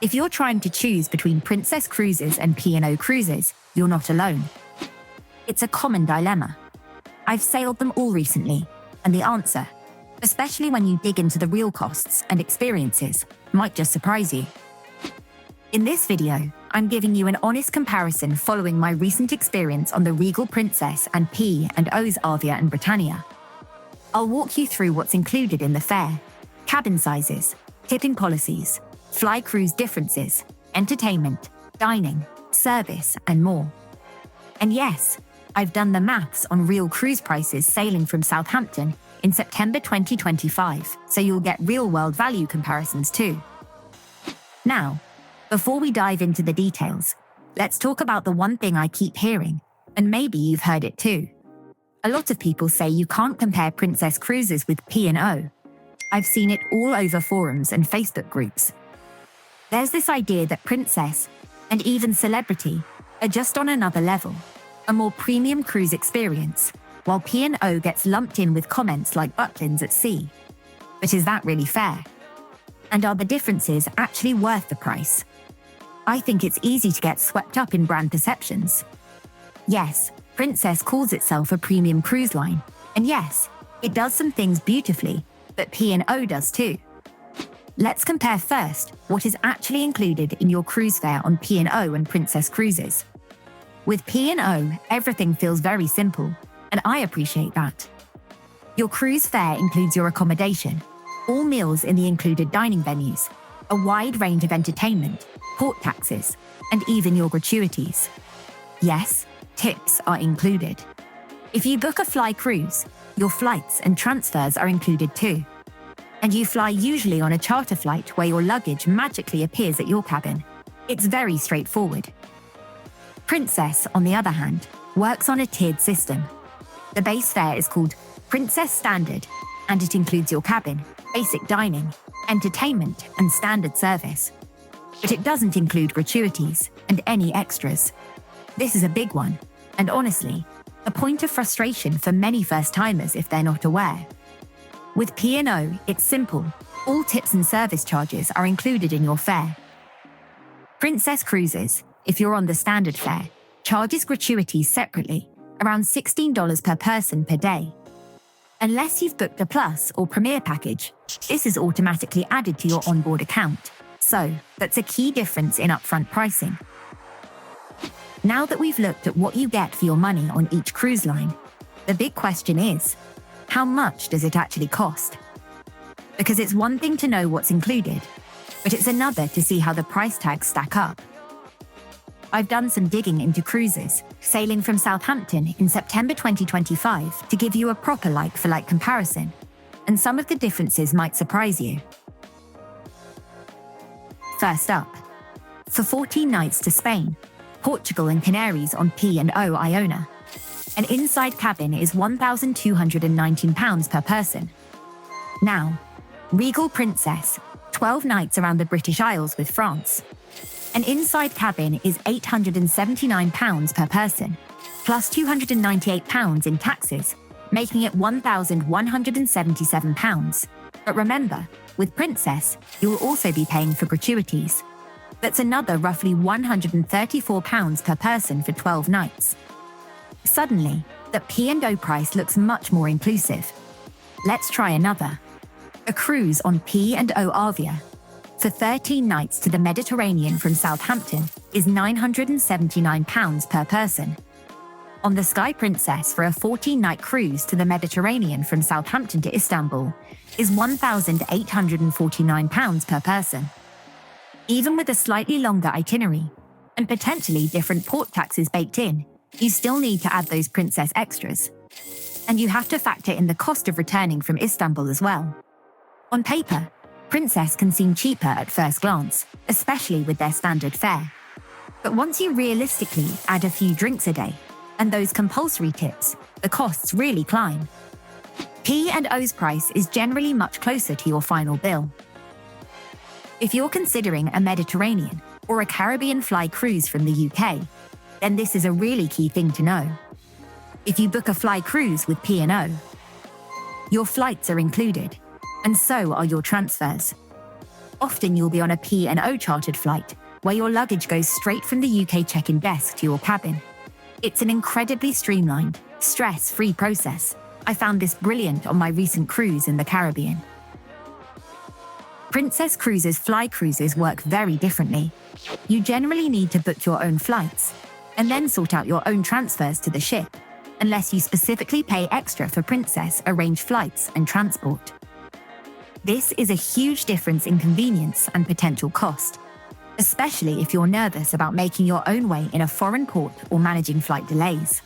If you're trying to choose between Princess Cruises and P&O Cruises, you're not alone. It's a common dilemma. I've sailed them all recently, and the answer, especially when you dig into the real costs and experiences, might just surprise you. In this video, I'm giving you an honest comparison following my recent experience on the Regal Princess and P&O's Arvia and Britannia. I'll walk you through what's included in the fare, cabin sizes, tipping policies, fly cruise differences, entertainment, dining, service, and more. And yes, I've done the maths on real cruise prices sailing from Southampton in September 2025, so you'll get real-world value comparisons too. Now, before we dive into the details, let's talk about the one thing I keep hearing, and maybe you've heard it too. A lot of people say you can't compare Princess Cruises with P&O. I've seen it all over forums and Facebook groups. There's this idea that Princess, and even Celebrity, are just on another level, a more premium cruise experience, while P&O gets lumped in with comments like Butlins at sea. But is that really fair? And are the differences actually worth the price? I think it's easy to get swept up in brand perceptions. Yes, Princess calls itself a premium cruise line, and yes, it does some things beautifully, but P&O does too. Let's compare first what is actually included in your cruise fare on P&O and Princess Cruises. With P&O, everything feels very simple, and I appreciate that. Your cruise fare includes your accommodation, all meals in the included dining venues, a wide range of entertainment, port taxes, and even your gratuities. Yes, tips are included. If you book a fly cruise, your flights and transfers are included too. And you fly usually on a charter flight where your luggage magically appears at your cabin. It's very straightforward. Princess, on the other hand, works on a tiered system. The base fare is called Princess Standard, and it includes your cabin, basic dining, entertainment, and standard service. But it doesn't include gratuities and any extras. This is a big one, and honestly, a point of frustration for many first-timers if they're not aware. With P&O, it's simple. All tips and service charges are included in your fare. Princess Cruises, if you're on the standard fare, charges gratuities separately, around $16 per person per day. Unless you've booked a Plus or Premier package, this is automatically added to your onboard account. So, that's a key difference in upfront pricing. Now that we've looked at what you get for your money on each cruise line, the big question is, how much does it actually cost? Because it's one thing to know what's included, but it's another to see how the price tags stack up. I've done some digging into cruises, sailing from Southampton in September 2025 to give you a proper like-for-like comparison, and some of the differences might surprise you. First up, for 14 nights to Spain, Portugal and Canaries on P&O Iona, an inside cabin is £1,219 per person. Now, Regal Princess, 12 nights around the British Isles with France. An inside cabin is £879 per person, plus £298 in taxes, making it £1,177. But remember, with Princess, you'll also be paying for gratuities. That's another roughly £134 per person for 12 nights. Suddenly, the P&O price looks much more inclusive. Let's try another. A cruise on P&O Arvia for 13 nights to the Mediterranean from Southampton is £979 per person. On the Sky Princess for a 14-night cruise to the Mediterranean from Southampton to Istanbul is £1,849 per person. Even with a slightly longer itinerary, and potentially different port taxes baked in, you still need to add those Princess extras. And you have to factor in the cost of returning from Istanbul as well. On paper, Princess can seem cheaper at first glance, especially with their standard fare. But once you realistically add a few drinks a day, and those compulsory tips, the costs really climb. P&O's price is generally much closer to your final bill. If you're considering a Mediterranean or a Caribbean fly cruise from the UK, then this is a really key thing to know. If you book a fly cruise with P&O, your flights are included, and so are your transfers. Often you'll be on a P&O chartered flight, where your luggage goes straight from the UK check-in desk to your cabin. It's an incredibly streamlined, stress-free process. I found this brilliant on my recent cruise in the Caribbean. Princess Cruises fly cruises work very differently. You generally need to book your own flights, and then sort out your own transfers to the ship, unless you specifically pay extra for Princess arranged flights and transport. This is a huge difference in convenience and potential cost, especially if you're nervous about making your own way in a foreign port or managing flight delays.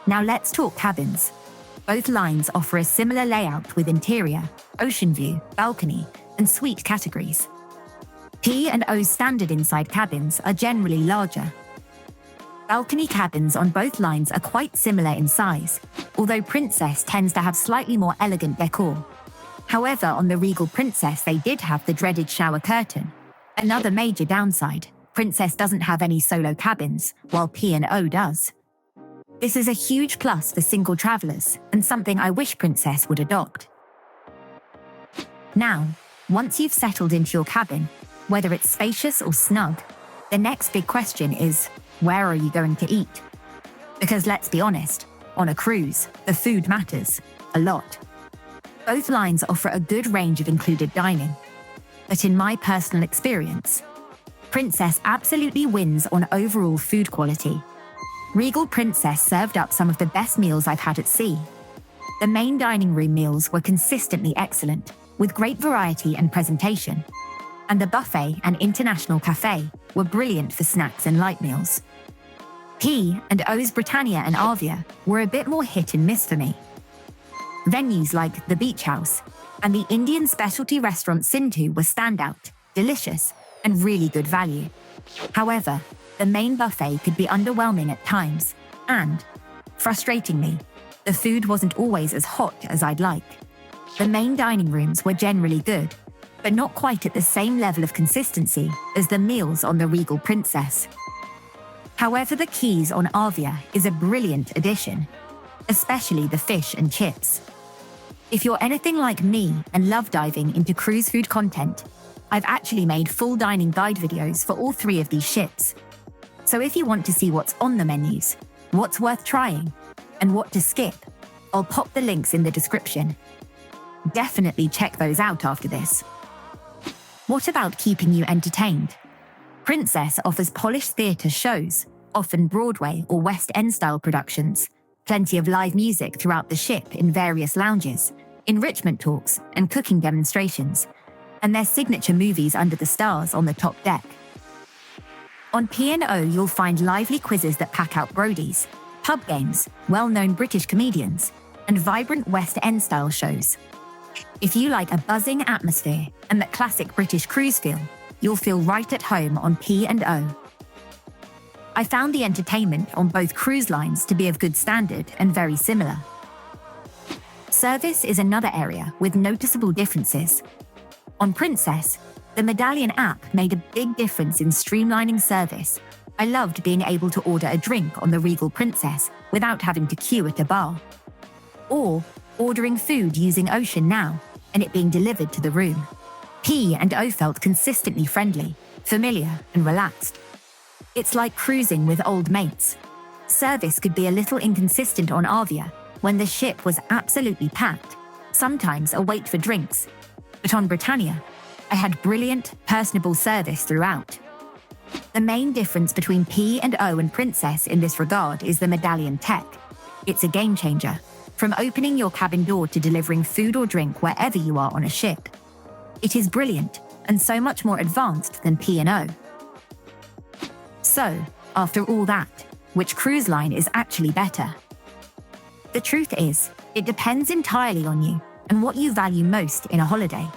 Now let's talk cabins. Both lines offer a similar layout with interior, ocean view, balcony, and suite categories. P&O's standard inside cabins are generally larger. Balcony cabins on both lines are quite similar in size, although Princess tends to have slightly more elegant decor. However, on the Regal Princess, they did have the dreaded shower curtain. Another major downside, Princess doesn't have any solo cabins, while P&O does. This is a huge plus for single travelers, and something I wish Princess would adopt. Now, once you've settled into your cabin, whether it's spacious or snug, the next big question is, where are you going to eat? Because let's be honest, on a cruise, the food matters a lot. Both lines offer a good range of included dining. But in my personal experience, Princess absolutely wins on overall food quality. Regal Princess served up some of the best meals I've had at sea. The main dining room meals were consistently excellent, with great variety and presentation. And the buffet and international cafe were brilliant for snacks and light meals. P&O's Britannia and Arvia were a bit more hit and miss for me. Venues like the Beach House and the Indian specialty restaurant Sindhu were standout, delicious, and really good value. However, the main buffet could be underwhelming at times, and, frustratingly, the food wasn't always as hot as I'd like. The main dining rooms were generally good, but not quite at the same level of consistency as the meals on the Regal Princess. However, the Keys on Arvia is a brilliant addition, especially the fish and chips. If you're anything like me and love diving into cruise food content, I've actually made full dining guide videos for all three of these ships. So if you want to see what's on the menus, what's worth trying, and what to skip, I'll pop the links in the description. Definitely check those out after this. What about keeping you entertained? Princess offers polished theatre shows, often Broadway or West End style productions, plenty of live music throughout the ship in various lounges, enrichment talks and cooking demonstrations, and their signature movies under the stars on the top deck. On P&O, you'll find lively quizzes that pack out brodies, pub games, well-known British comedians, and vibrant West End style shows. If you like a buzzing atmosphere and that classic British cruise feel, you'll feel right at home on P&O. I found the entertainment on both cruise lines to be of good standard and very similar. Service is another area with noticeable differences. On Princess, the Medallion app made a big difference in streamlining service. I loved being able to order a drink on the Regal Princess without having to queue at a bar. Or ordering food using Ocean Now and it being delivered to the room. P&O felt consistently friendly, familiar, and relaxed. It's like cruising with old mates. Service could be a little inconsistent on Arvia when the ship was absolutely packed, sometimes a wait for drinks. But on Britannia, I had brilliant, personable service throughout. The main difference between P&O and Princess in this regard is the Medallion tech. It's a game changer, from opening your cabin door to delivering food or drink wherever you are on a ship. It is brilliant and so much more advanced than P&O. So, after all that, which cruise line is actually better? The truth is, it depends entirely on you and what you value most in a holiday.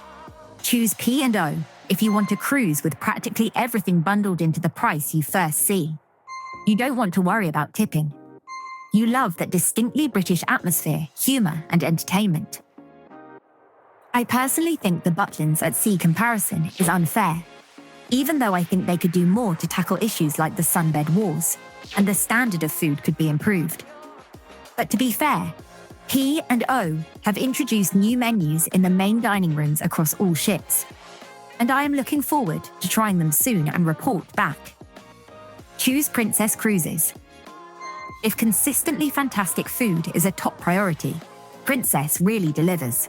Choose P&O if you want to cruise with practically everything bundled into the price you first see. You don't want to worry about tipping. You love that distinctly British atmosphere, humour and entertainment. I personally think the Butlins at Sea comparison is unfair, even though I think they could do more to tackle issues like the sunbed wars, and the standard of food could be improved. But to be fair, P&O have introduced new menus in the main dining rooms across all ships, and I am looking forward to trying them soon and report back. Choose Princess Cruises. If consistently fantastic food is a top priority, Princess really delivers.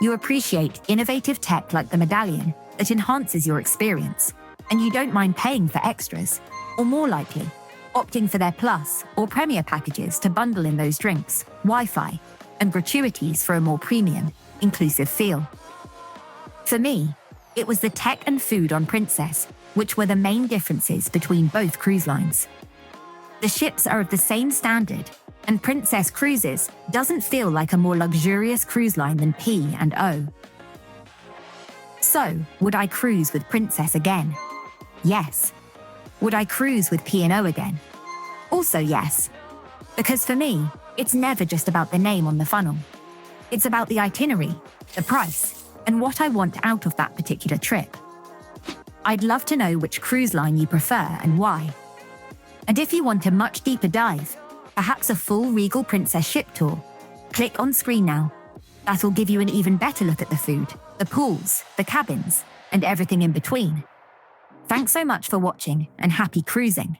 You appreciate innovative tech like the Medallion that enhances your experience, and you don't mind paying for extras, or more likely, opting for their Plus or Premier packages to bundle in those drinks, Wi-Fi, and gratuities for a more premium, inclusive feel. For me, it was the tech and food on Princess, which were the main differences between both cruise lines. The ships are of the same standard, and Princess Cruises doesn't feel like a more luxurious cruise line than P&O. So, would I cruise with Princess again? Yes. Would I cruise with P&O again? Also yes. Because for me, it's never just about the name on the funnel. It's about the itinerary, the price, and what I want out of that particular trip. I'd love to know which cruise line you prefer and why. And if you want a much deeper dive, perhaps a full Regal Princess ship tour, click on screen now. That'll give you an even better look at the food, the pools, the cabins, and everything in between. Thanks so much for watching and happy cruising.